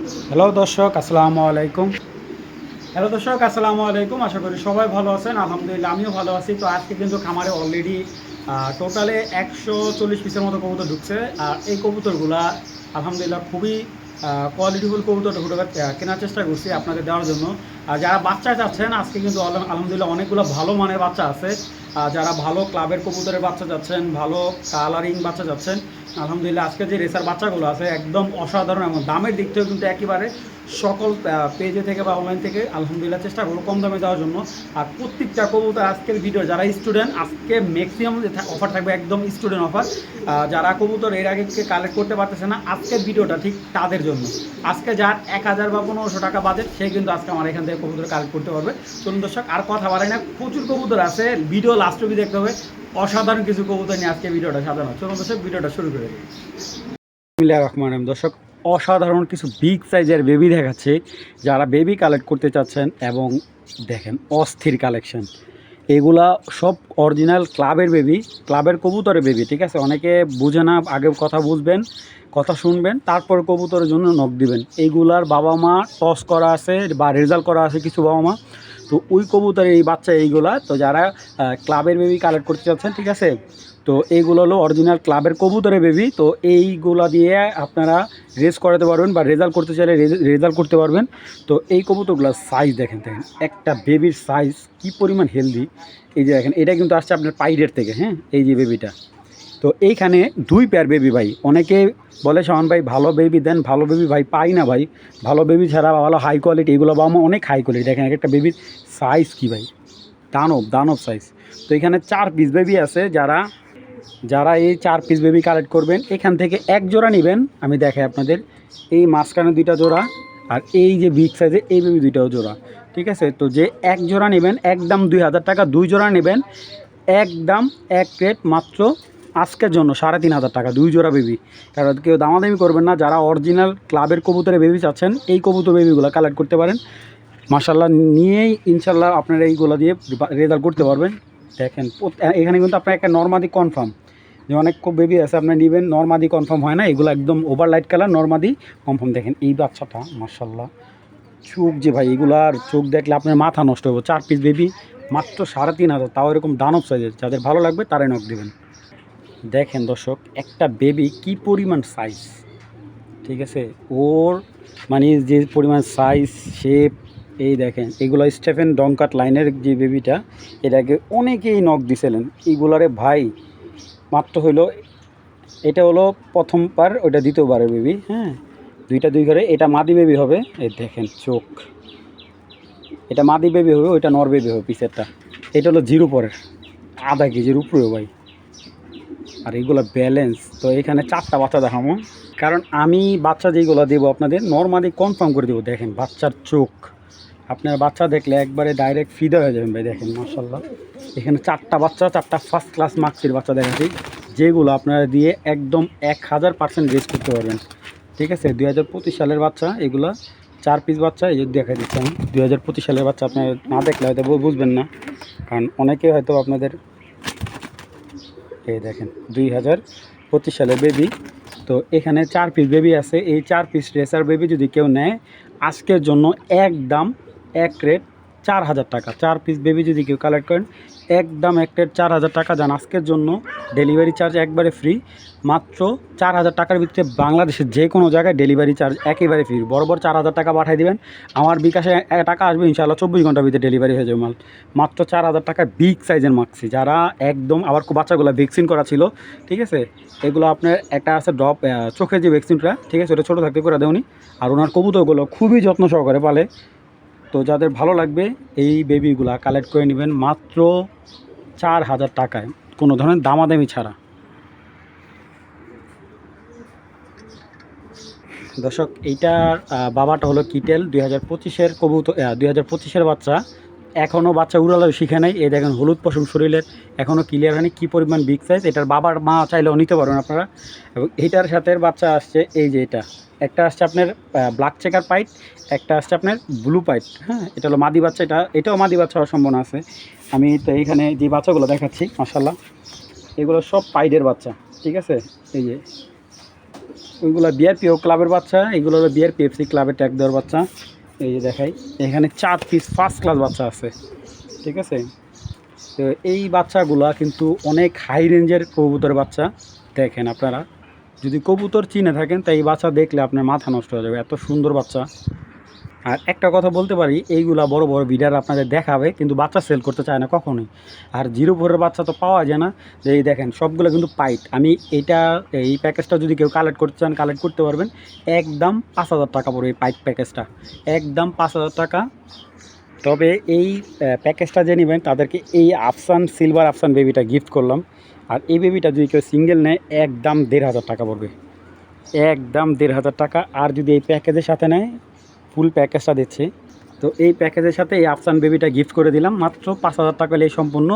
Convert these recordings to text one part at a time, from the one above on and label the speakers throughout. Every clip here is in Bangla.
Speaker 1: হ্যালো দর্শক, আসসালামু আলাইকুম। আশা করি সবাই ভালো আছেন। আলহামদুলিল্লাহ আমিও ভালো আছি। তো আজকে কিন্তু খামারে অলরেডি টোটালে ১৪০ পিসের মতো কবুতর ঢুকছে। আর এই কবুতরগুলা আলহামদুলিল্লাহ খুবই কোয়ালিটিফুল কবুতর কেনার চেষ্টা করছি আপনাদের দেওয়ার জন্য। আর যারা বাচ্চা চাচ্ছেন আজকে কিন্তু আলহামদুলিল্লাহ অনেকগুলো ভালো মানের বাচ্চা আছে। যারা ভালো ক্লাবের কবুতরের বাচ্চা চাচ্ছেন, ভালো কালারিং বাচ্চা চাচ্ছেন, আলহামদুলিল্লাহ আজকে যে রেসার বাচ্চাগুলো আছে একদম অসাধারণ এবং দামের দিক থেকেও কিন্তু একেবারে সকল পেজে থেকে বা অনলাইন থেকে আলহামদুলিল্লাহ চেষ্টা করবো কম দামে দেওয়ার জন্য। আর প্রত্যেকটা কবুতর আজকের ভিডিও যারা স্টুডেন্ট, আজকে ম্যাক্সিমাম অফার থাকবে একদম স্টুডেন্ট অফার। যারা কবুতর এর আগে কালেক্ট করতে পারতেছে না, আজকের ভিডিওটা ঠিক তাদের জন্য। আজকে যার ১,০০০ বা ১৫০০ টাকা বাজেট, সে কিন্তু আজকে আমার এখান থেকে কবুতর কালেক্ট করতে পারবে। চলুন দর্শক, আর কথা বাড়াই না, প্রচুর কবুতর আছে, ভিডিও লাস্ট অবধি দেখতে হবে। অসাধারণ কিছু কবুতর নিয়ে আজকে ভিডিওটা সাজানো। চলুন দর্শক, ভিডিওটা শুরু করে দিই। বিসমিল্লাহির রহমানির রহিম। দর্শক, অসাধারণ কিছু বিগ সাইজের বেবি দেখাচ্ছে। যারা বেবি কালেক্ট করতে চাচ্ছেন এবং দেখেন অস্থির কালেকশন, এগুলা সব অরিজিনাল ক্লাবের বেবি, ক্লাবের কবুতরের বেবি। ঠিক আছে, অনেকে বুঝে না, আগে কথা বুঝবেন, কথা শুনবেন, তারপর কবুতরের জন্য নখ দিবেন। এইগুলার বাবা মা টস করা আছে বা রেজাল্ট করা আছে কিছু বাবা মা। তো ওই কবুতরের এই বাচ্চা এইগুলা। তো যারা ক্লাবের বেবি কালেক্ট করতে চাচ্ছেন, ঠিক আছে, তো এইগুলো হলো অরিজিনাল ক্লাবের কবুতরের বেবি। তো এইগুলা দিয়ে আপনারা রেস করাতে পারবেন বা রেজাল্ট করতে চাইলে রেজাল্ট করতে পারবেন। তো এই কবুতরগুলোর সাইজ দেখেন, একটা বেবির সাইজ কি পরিমাণ হেলদি। এই যে দেখেন, এটা কিন্তু আসছে আপনার পাইডের থেকে। হ্যাঁ, এই যে বেবিটা, তো এইখানে 2 পেয়ার বেবি ভাই। অনেকে বলে শাওন ভাই ভালো বেবি দেন, ভালো বেবি ভাই পাই না ভাই, ভালো বেবি ছাড়া ভালো হাই কোয়ালিটি, এগুলো বাবা মা অনেক হাই কোয়ালিটি। দেখেন একটা বেবির সাইজ কি ভাই, দানব দানব সাইজ। তো এখানে 4 পিস বেবি আছে। যারা যারা এই 4 পিস বেবি কালেক্ট করবেন, এখান থেকে এক জোড়া নেবেন। আমি দেখাই আপনাদের, এই মাঝখানে 2টা জোড়া, আর এই যে বিগ সাইজে এই বেবি 2টাও জোড়া। ঠিক আছে, তো যে এক জোড়া নেবেন একদম 2,000 টাকা, 2 জোড়া নেবেন একদম এক রেট মাত্র আজকের জন্য 3,500 টাকা 2 জোড়া বেবি। কারণ কেউ দামাদামি করবেন না। যারা অরিজিনাল ক্লাবের কবুতরের বেবি চাচ্ছেন, এই কবুতর বেবিগুলো কালেক্ট করতে পারেন। মাশাল্লাহ নিয়েই ইনশাল্লাহ আপনারা এইগুলো দিয়ে রেজাল্ট করতে পারবেন। দেখেন এখানে কিন্তু আপনার একটা নর্মাদি কনফার্ম, যে অনেক খুব বেবি আছে আপনার নেবেন, নর্মাদি কনফার্ম হয় না, এগুলো একদম ওভার লাইট কালার নর্মাদি কনফার্ম। দেখেন এই বাচ্চাটা মাশাল্লাহ, চোখ যে ভাই, এগুলার চোখ দেখলে আপনার মাথা নষ্ট হবে। 4 পিস বেবি মাত্র 3,500, তাও এরকম দানব সাইজের। যাদের ভালো লাগবে তারাই নক দেবেন। দেখেন দর্শক, একটা বেবি কি পরিমাণ সাইজ, ঠিক আছে, ওর মানে যে পরিমাণ সাইজ শেপ। এই দেখেন, এগুলো স্টেফেন ডংকাট লাইনের যে বেবিটা, এটাকে অনেকেই নক দিছিলেন এইগুলারে ভাই। মাত্র হইলো, এটা হলো প্রথমবার, ওইটা দ্বিতীয়বারের বেবি। হ্যাঁ, 2টা 2 ঘরে, এটা মাদি বেবি হবে। এই দেখেন চোখ, এটা মাদি বেবি হবে, ওইটা নর বেবি হবে পিসেরটা। এটা হলো 0 পরের, আধা কেজির উপরেও ভাই। আর এইগুলো ব্যালেন্স। তো এখানে 4টা বাচ্চা দেখাবো, কারণ আমি বাচ্চা যেগুলো দেবো আপনাদের নর্মালি কনফার্ম করে দেবো। দেখেন বাচ্চার চোখ, আপনার বাচ্চা দেখলে একবারে ডাইরেক্ট ফিদা হয়ে যাবেন ভাই। দেখেন মাশাল্লাহ, এখানে 4টা বাচ্চা, 4টা ফার্স্ট ক্লাস মার্কসির বাচ্চা দেখাচ্ছি, যেগুলো আপনারা দিয়ে একদম 1000% রেস করতে পারবেন। ঠিক আছে, 2025 সালের বাচ্চা এগুলো, 4 পিস বাচ্চা। এই যে দেখা দিচ্ছি আমি, 2025 সালের বাচ্চা। আপনার না দেখলে হয়তো বুঝবেন না, কারণ অনেকে হয়তো আপনাদের, এই দেখেন 2025 সালের বেবি। তো এখানে 4 পিস বেবি আছে। এই 4 পিস রেসার বেবি যদি কেউ নেয়, আজকের জন্য একদম এক রেট 4,000 টাকা। 4 পিস বেবি যদি কেউ কালেক্ট করেন, একদম এক রেট 4,000 টাকা যান আজকের জন্য। ডেলিভারি চার্জ একবারে ফ্রি, মাত্র 4,000 টাকার ভিতরে বাংলাদেশের যে কোনো জায়গায় ডেলিভারি চার্জ একেবারে ফ্রি। বরাবর 4,000 টাকা পাঠিয়ে দেবেন, আমার বিকাশে টাকা আসবে ইনশাআল্লাহ 24 ঘন্টার ভিতরে ডেলিভারি হয়ে যাবে মাল। মাত্র 4,000 টাকা বিগ সাইজের মাক্সি। যারা একদম, আবার বাচ্চাগুলো ভ্যাকসিন করা ছিল, ঠিক আছে, এগুলো আপনার একটা আছে ড্রপ, চোখের যে ভ্যাকসিনটা, ঠিক আছে, ওটা ছোটো থাকতে করে দেওনি। আর ওনার কবুতরগুলো খুবই যত্ন সহকারে পালে। তো যাদের ভালো লাগবে এই বেবিগুলা কালেক্ট করে নেবেন মাত্র 4,000 টাকায়, কোনো ধরনের দামাদামি ছাড়া। দর্শক, এইটার বাবাটা হলো কিটেল, 2025-এর কবুতর, 2025-এর বাচ্চা। এখনও বাচ্চা উড়ালো শিখে নাই। এই দেখেন হলুদ পশম শরীরের, এখনও ক্লিয়ার হয়নি কী পরিমাণ বিগ সাইজ। এটার বাবার মা চাইলেও নিতে পারবেন আপনারা। এবং এইটার সাথে বাচ্চা আসছে, এই যে এটা একটা আসছে আপনার ব্ল্যাক চেকার পাইট, একটা আসছে আপনার ব্লু পাইট। হ্যাঁ, এটা হলো মাদি বাচ্চা। এটাও মাদি বাচ্চা হওয়ার সম্ভাবনা আছে। আমি তো এইখানে যে বাচ্চাগুলো দেখাচ্ছি মাশাল্লাহ, এগুলো সব পাইডের বাচ্চা। ঠিক আছে, এই যে ওইগুলো বিআরপিও ক্লাবের বাচ্চা, এগুলো হলো বিআরপিএফসি ক্লাবের ট্যাগ দেওয়ার বাচ্চা। এই যে দেখাই, এখানে 4 পিস ফার্স্ট ক্লাস বাচ্চা আছে, ঠিক আছে। তো এই বাচ্চাগুলা কিন্তু অনেক হাই রেঞ্জের কবুতরের বাচ্চা। দেখেন আপনারা যদি কবুতর চিনে থাকেন তাই এই বাচ্চা দেখলে আপনার মাথা নষ্ট হয়ে যাবে, এত সুন্দর বাচ্চা। আর একটা কথা বলতে পারি, এইগুলা বড় বড় বিডার আপনাদের দেখাবে কিন্তু বাচ্চা সেল করতে চায় না কখনোই। আর 0-4 বাচ্চা তো পাওয়া যায় না। যে এই দেখেন সবগুলো কিন্তু পাইট। আমি এই প্যাকেজটা যদি কেউ কালেক্ট করতে চান কালেক্ট করতে পারবেন। একদম 5,000 টাকা পড়বে এই পাইট প্যাকেজটা, একদম 5,000 টাকা। তবে এই প্যাকেজটা যে নেবেন তাদেরকে এই আফসান সিলভার আফসান বেবিটা গিফট করলাম। আর এই বেবিটা যদি কেউ সিঙ্গেল নেয় একদম 1,500 টাকা পড়বে, একদম 1,500 টাকা। আর যদি এই প্যাকেজের সাথে নেয়, ফুল প্যাকেজটা দিচ্ছি, তো এই প্যাকেজের সাথে এই আফসান বেবিটা গিফট করে দিলাম। মাত্র 5,000 টাকা হলে এই সম্পূর্ণ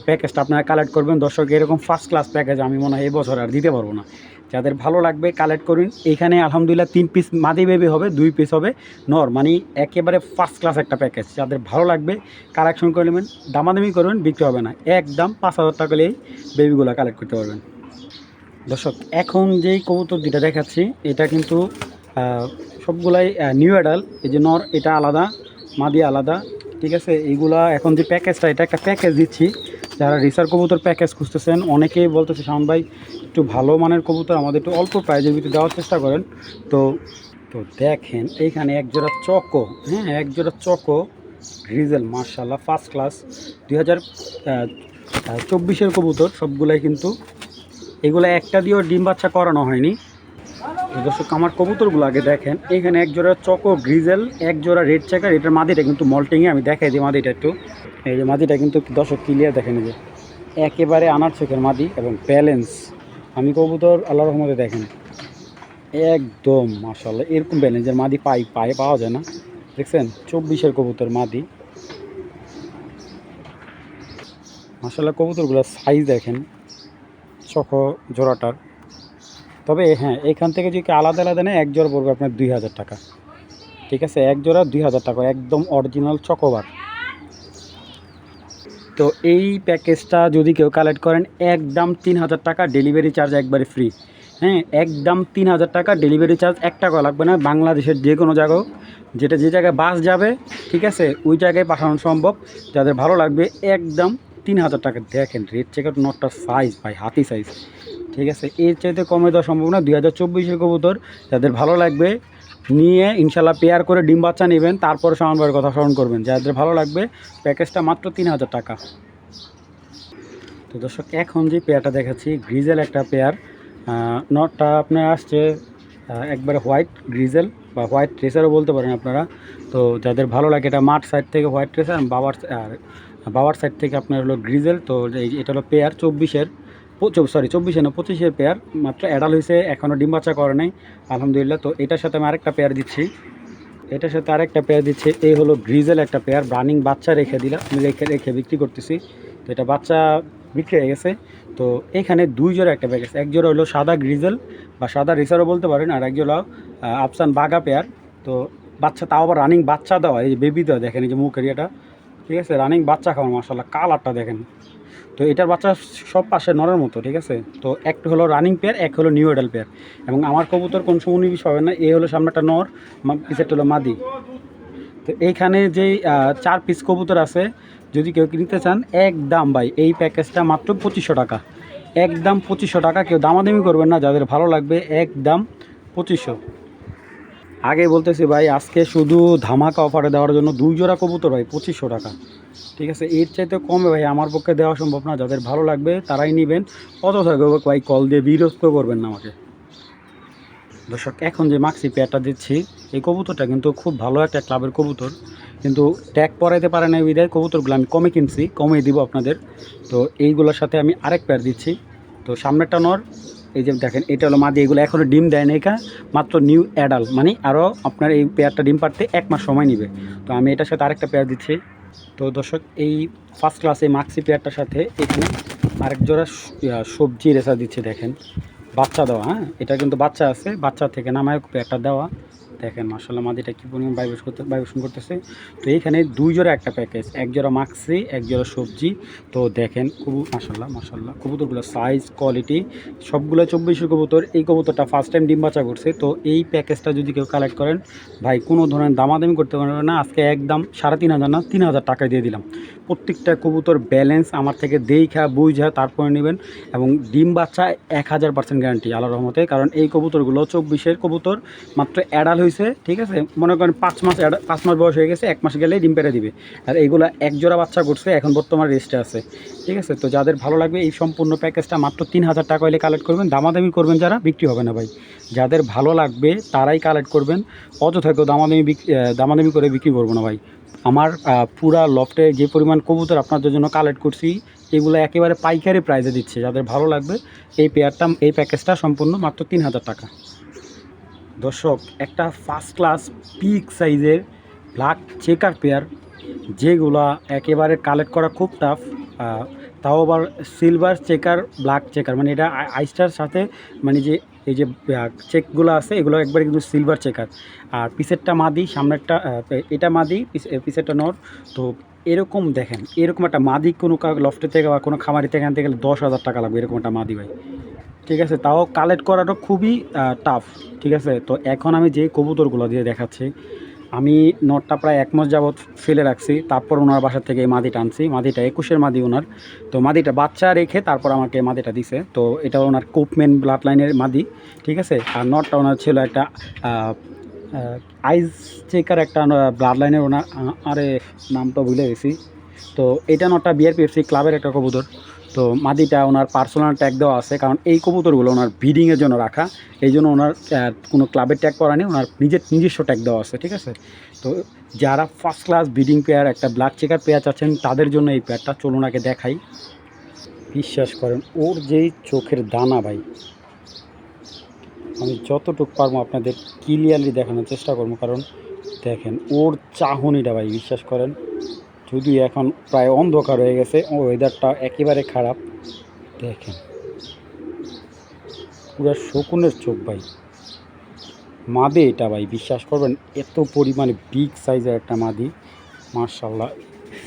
Speaker 1: প্যাকেজটা আপনারা কালেক্ট করবেন। দর্শক এরকম ফার্স্ট ক্লাস প্যাকেজ আমি মনে হয় এই বছর আর দিতে পারবো না। যাদের ভালো লাগবে কালেক্ট করুন। এইখানে আলহামদুলিল্লাহ 3 পিস মাদি বেবি হবে, 2 পিস হবে নর, মানে একেবারে ফার্স্ট ক্লাস একটা প্যাকেজ। যাদের ভালো লাগবে কালেকশন করে নেবেন, দামাদামি করবেন, বিক্রি হবে না। একদম 5,000 টাকা হলে এই বেবিগুলো কালেক্ট করতে পারবেন। দর্শক এখন যেই কবুতর দুটা দেখাচ্ছি এটা কিন্তু সবগুলাই নিউ অ্যাডাল। এই যে নর এটা আলাদা, মাদি আলাদা, ঠিক আছে। এইগুলা এখন যে প্যাকেজটা, এটা একটা প্যাকেজ দিচ্ছি। যারা রিসার্চ কবুতর প্যাকেজ খুঁজতেছেন, অনেকেই বলতেছে শাওন ভাই একটু ভালো মানের কবুতর আমাদের একটু অল্প প্রাইজের ভিতরে দেওয়ার চেষ্টা করেন। তো তো দেখেন এইখানে একজোড়া চকো, হ্যাঁ একজোড়া চকো গ্রিজেল, মার্শাল্লাহ ফার্স্ট ক্লাস 2024-এর কবুতর সবগুলাই কিন্তু। এগুলো একটা দিয়েও ডিম বাচ্চা করানো হয়নি। দর্শক আমার কবুতরগুলো আগে দেখেন, এখানে এক জোড়া চকো গ্রিজেল, এক জোড়া রেড চেকার। এটার মাদিটা কিন্তু মল্টিংয়ে, আমি দেখাই দিই মাদিটা একটু। এই যে মাদিটা কিন্তু দর্শক ক্লিয়ার দেখেন, যে একেবারে আনার চোখের মাদি এবং ব্যালেন্স। আমি কবুতর আল্লাহর রহমতে দেখেন একদম মাশাআল্লাহ এরকম ব্যালেন্সের মাদি পায়ে পাওয়া যায় না। দেখছেন 24-এর কবুতর মাদি, মাশাআল্লাহ কবুতরগুলোর সাইজ দেখেন চকো জোড়াটার। তবে হ্যাঁ এখান থেকে যদি আলাদা আলাদা নেয় এক জোড়া পড়বে আপনার 2,000 টাকা, ঠিক আছে। এক জোড়া 2,000 টাকা, একদম অরিজিনাল চকোবার। তো এই প্যাকেজটা যদি কেউ কালেক্ট করেন একদম 3,000 টাকা, ডেলিভারি চার্জ একবারে ফ্রি। হ্যাঁ একদম 3,000 টাকা, ডেলিভারি চার্জ 1 টাকাও লাগবে না। বাংলাদেশের যে কোনো জায়গায়, যে জায়গায় বাস যাবে, ঠিক আছে, ওই জায়গায় পাঠানো সম্ভব। যাদের ভালো লাগবে একদম 3,000 টাকা। দেখেন রেড চেকার নটটার সাইজ ভাই হাতি সাইজ, ঠিক আছে। এর চাইতে কমে দেওয়া সম্ভব না। 2024-এর কবুতর যাদের ভালো লাগবে নিয়ে ইনশাল্লাহ পেয়ার করে ডিম বাচ্চা নেবেন, তারপরে সামানবার কথা স্মরণ করবেন। যাদের ভালো লাগবে প্যাকেজটা মাত্র 3,000 টাকা। তো দর্শক এখন যে পেয়ারটা দেখাচ্ছি গ্রিজেল একটা পেয়ার, নটটা আপনার আসছে একবারে হোয়াইট গ্রিজেল বা হোয়াইট ট্রেসারও বলতে পারেন আপনারা। তো যাদের ভালো লাগে, এটা মাঠ সাইড থেকে হোয়াইট ট্রেসার, বাবার সাইড থেকে আপনার হলো গ্রিজেল। তো এটা হলো পেয়ার 24-এর 24 না 25-এর পেয়ার, মাত্র অ্যাডাল হয়েছে, এখনও ডিম বাচ্চা করে নাই আলহামদুলিল্লাহ। তো এটার সাথে আমি আরেকটা পেয়ার দিচ্ছি, এটার সাথে আরেকটা পেয়ার দিচ্ছি। এই হলো গ্রিজেল একটা পেয়ার, রানিং বাচ্চা রেখে দিলাম, আমি রেখে বিক্রি করতেছি। তো এটা বাচ্চা বিক্রি হয়ে গেছে। তো এখানে 2 জোড়া একটা প্যাকেজ, এক জোড়া হলো সাদা গ্রিজেল বা সাদা রেসারও বলতে পারেন, আর এক জোড়া আফসান বাগা পেয়ার। তো বাচ্চা তাও আবার রানিং বাচ্চা দেওয়া, এই যে বেবি দেওয়া দেখেন, এই যে মুখ এরিয়াটা, ঠিক আছে, রানিং বাচ্চা খাওয়া মাশাআল্লাহ, কালারটা দেখেন। তো এটার বাচ্চা সব পাশে নড়ার মতো, ঠিক আছে। তো একটা হলো রানিং পেয়ার, এক হলো নিউ অ্যাডাল পেয়ার। এবং আমার কবুতর কোন সময় নিবিশ পাবেন না। এই হলো সামনেটা নর, পিছেরটা হলো মাদি। তো এইখানে যেই 4 পিস কবুতর আছে, যদি কেউ কিনতে চান একদম ভাই এই প্যাকেজটা মাত্র 2,500 টাকা, একদম 2,500 টাকা। কেউ দামাদামি করবেন না, যাদের ভালো লাগবে একদম 2,500। আগে বলতেছি ভাই আজকে শুধু ধামাকা অফারে দেওয়ার জন্য 2 জোড়া কবুতর ভাই 2,500 টাকা, ঠিক আছে। এর চাইতে কমে ভাই আমার পক্ষে দেওয়া সম্ভব না। যাদের ভালো লাগবে তারাই নেবেন, অযথা ভাই কল দিয়ে বিরক্ত করবেন না আমাকে। দর্শক এখন যে মাক্সি পেয়ারটা দিচ্ছি, এই কবুতরটা কিন্তু খুব ভালো একটা ক্লাবের কবুতর, কিন্তু ট্যাগ পরাইতে পারে না বিধায় কবুতরগুলো আমি কমে কিনছি, কমে দিব আপনাদের। তো এইগুলোর সাথে আমি আরেক পেয়ার দিচ্ছি। তো সামনেরটা নর, এই যে দেখেন এটা হলো মাদি। এগুলো এখনও ডিম দেয় না, এটা মাত্র নিউ অ্যাডাল, মানে আরও আপনার এই পেয়ারটা ডিম পাড়তে 1 মাস সময় নেবে। তো আমি এটার সাথে আরেকটা পেয়ার দিচ্ছি। তো দর্শক এই ফার্স্ট ক্লাসে মাক্সি পেয়ারটার সাথে এখানে আরেক জোড়া সবজি রেসা দিচ্ছে দেখেন, বাচ্চা দেওয়া। হ্যাঁ এটা কিন্তু বাচ্চা আছে, বাচ্চা থেকে নামায় পেয়ারটা দেওয়া। দেখেন মাশাআল্লাহ মাদিটা কি পরিমাণ ভাইব্রেশন করতেছে। তো এইখানে 2 জোড়া একটা প্যাকেজ, 1 জোড়া মাক্সি, 1 জোড়া সবজি। তো দেখেন খুব মাশাআল্লাহ কবুতরগুলো সাইজ কোয়ালিটি সবগুলো 24 কবুতর। এই কবুতরটা ফার্স্ট টাইম ডিম বাচ্চা করছে। তো এই প্যাকেজটা যদি কেউ কালেক্ট করেন ভাই কোনো ধরনের দামাদামি করতে পারবে না। আজকে একদম 3500 না 3000 টাকায় দিয়ে দিলাম। প্রত্যেকটা কবুতর ব্যালেন্স আমার থেকে দেইখা বুঝা তারপরে নেবেন, এবং ডিম বাচ্চা 1000% গ্যারান্টি আল্লাহর রহমতে। কারণ এই কবুতরগুলো 24 কবুতর, মাত্র অ্যাডাল হয়েছে, ঠিক আছে। মনে করেন 5 মাস বয়স হয়ে গেছে, 1 মাস গেলেই ডিম পেড়ে দিবে। আর এইগুলো 1 জোড়া বাচ্চা করছে, এখন বর্তমান রেস্টে আছে, ঠিক আছে। তো যাদের ভালো লাগবে এই সম্পূর্ণ প্যাকেজটা মাত্র 3000 টাকা হলে কালেক্ট করবেন। দামাদামি করবেন যারা, বিক্রি হবে না ভাই। যাদের ভালো লাগবে তারাই কালেক্ট করবেন, অযথা কেউ দামাদামি করে বিক্রি করবো না ভাই। আমার পুরা লফটে যে পরিমাণ কবুতর আপনাদের জন্য কালেক্ট করছি এগুলো একেবারে পাইকারি প্রাইসে দিচ্ছে। যাদের ভালো লাগবে এই প্যাকেজটা সম্পূর্ণ মাত্র 3000 টাকা। দর্শক, একটা ফার্স্ট ক্লাস পিক সাইজের ব্ল্যাক চেকার পেয়ার, যেগুলা একেবারে কালেক্ট করা খুব টাফ, তাও আবার সিলভার চেকার ব্ল্যাক চেকার, মানে এটা আইসটার সাথে মানে যে এই যে চেকগুলো আছে এগুলো একবারে কিন্তু সিলভার চেকার। আর পিসেরটা মাদি, সামনেরটা এটা মাদি, পিসেরটা নর। তো এরকম দেখেন, এরকম একটা মাদি কোনো লফটে থেকে বা কোনো খামারি থেকে আনতে গেলে 10,000 টাকা লাগবে এরকম একটা মাদি ভাই, ঠিক আছে। তাও কালেক্ট করাটা খুবই টাফ, ঠিক আছে। তো এখন আমি যে কবুতরগুলো দিয়ে দেখাচ্ছি, আমি নটটা প্রায় 1 মাস যাবৎ ফেলে রাখছি, তারপর ওনার বাসা থেকে এই মাদিটা আনছি। মাদিটা 21 মাদি ওনার। তো মাদিটা বাচ্চা রেখে তারপর আমাকে মাদিটা দিছে। তো এটা ওনার কোপম্যান ব্লাড লাইনের মাদি, ঠিক আছে। আর নটটা ওনার ছিল একটা আইস চেকার, একটা ব্লাড লাইনের ওনার, আরে নামটা ভুলে গেছি। তো এটা নটটা বিআরপিএফসি ক্লাবের একটা কবুতর। তো মাদিটা ওনার পার্সোনাল ট্যাগ দেওয়া আছে, কারণ এই কবুতরগুলো ওনার ব্রিডিংয়ের জন্য রাখা, এই জন্য ওনার কোনো ক্লাবের ট্যাগ করা নেই, ওনার নিজস্ব ট্যাগ দেওয়া আছে, ঠিক আছে। তো যারা ফার্স্ট ক্লাস ব্রিডিং পেয়ার একটা ব্ল্যাক চেকার পেয়ার চাচ্ছেন তাদের জন্য এই পেয়ারটা, চলুন আগে দেখাই। বিশ্বাস করেন ওর যেই চোখের দানা ভাই, আমি যতটুকু পারবো আপনাদের ক্লিয়ারলি দেখানোর চেষ্টা করবো, কারণ দেখেন ওর চাহনিটা ভাই, বিশ্বাস করেন। যদিও এখন প্রায় অন্ধকার হয়ে গেছে, ওয়েদারটা একেবারে খারাপ, দেখেন পুরো শকুনের চোখ ভাই। মাদি এটা ভাই, বিশ্বাস করবেন এত পরিমাণে বিগ সাইজের একটা মাদি, মাশাআল্লাহ।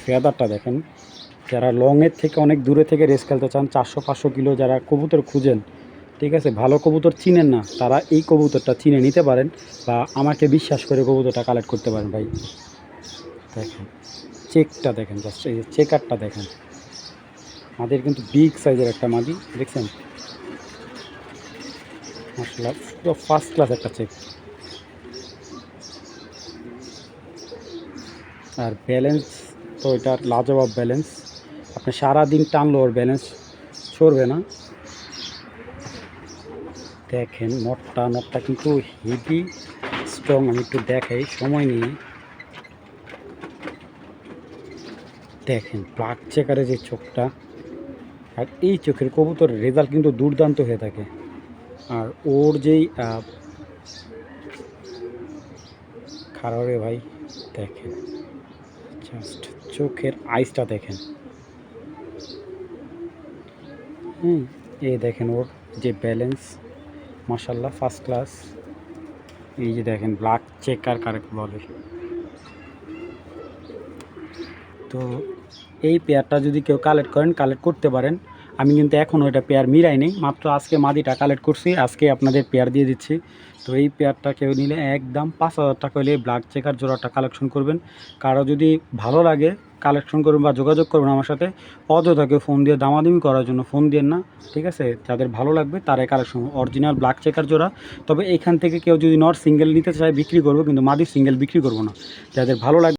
Speaker 1: ফেদারটা দেখেন। যারা লংয়ের থেকে অনেক দূরে থেকে রেস খেলতে চান, 400-500 কিলো যারা কবুতর খুঁজেন, ঠিক আছে, ভালো কবুতর চিনেন না, তারা এই কবুতরটা চিনে নিতে পারেন, বা আমাকে বিশ্বাস করে কবুতরটা কালেক্ট করতে পারেন ভাই। দেখেন চেকটা দেখেন, জাস্ট এই চেকারটা দেখেন। আমাদের কিন্তু বিগ সাইজের একটা মাদি, দেখছেন মাশাআল্লাহ, পুরো ফার্স্ট ক্লাস একটা চেক। আর ব্যালেন্স তো এটার লাজবাব ব্যালেন্স, আপনি সারাদিন টানলো ওর ব্যালেন্স ছড়বে না। দেখেন নটটা কিন্তু হেভি স্ট্রং। আমি একটু দেখাই সময় নিয়ে। দেখেন ব্ল্যাক চেকারের যে চোখটা, আর এই চোখের কবুতরের রেজাল্ট কিন্তু দুর্দান্ত হয়ে থাকে। আর ওর যেই খারাপ রে ভাই, দেখেন জাস্ট চোখের আইসটা দেখেন। এই দেখেন ওর যে ব্যালেন্স, মাশাআল্লাহ ফার্স্ট ক্লাস। এই যে দেখেন ব্ল্যাক চেকার কারেক্ট বলে। তো এই পেয়ারটা যদি কেউ কালেক্ট করেন, কালেক্ট করতে পারেন। আমি কিন্তু এখনও এটা পেয়ার মিলাই নেই, মাত্র আজকে মাদিটা কালেক্ট করছি, আজকে আপনাদের পেয়ার দিয়ে দিচ্ছি। তো এই পেয়ারটা কেউ নিলে একদম 5000 টাকা হলে ব্ল্যাক চেকার জোড়াটা কালেকশন করবেন। কারো যদি ভালো লাগে কালেকশন করবেন বা যোগাযোগ করবেন আমার সাথে, অযথা কেউ ফোন দিয়ে দামাদামি করার জন্য ফোন দিয়েন না, ঠিক আছে। যাদের ভালো লাগবে তারাই কালেকশন, অরিজিনাল ব্ল্যাক চেকার জোড়া। তবে এখান থেকে কেউ যদি নট সিঙ্গেল নিতে চায় বিক্রি করবো, কিন্তু মাদি সিঙ্গেল বিক্রি করবো না। যাদের ভালো লাগবে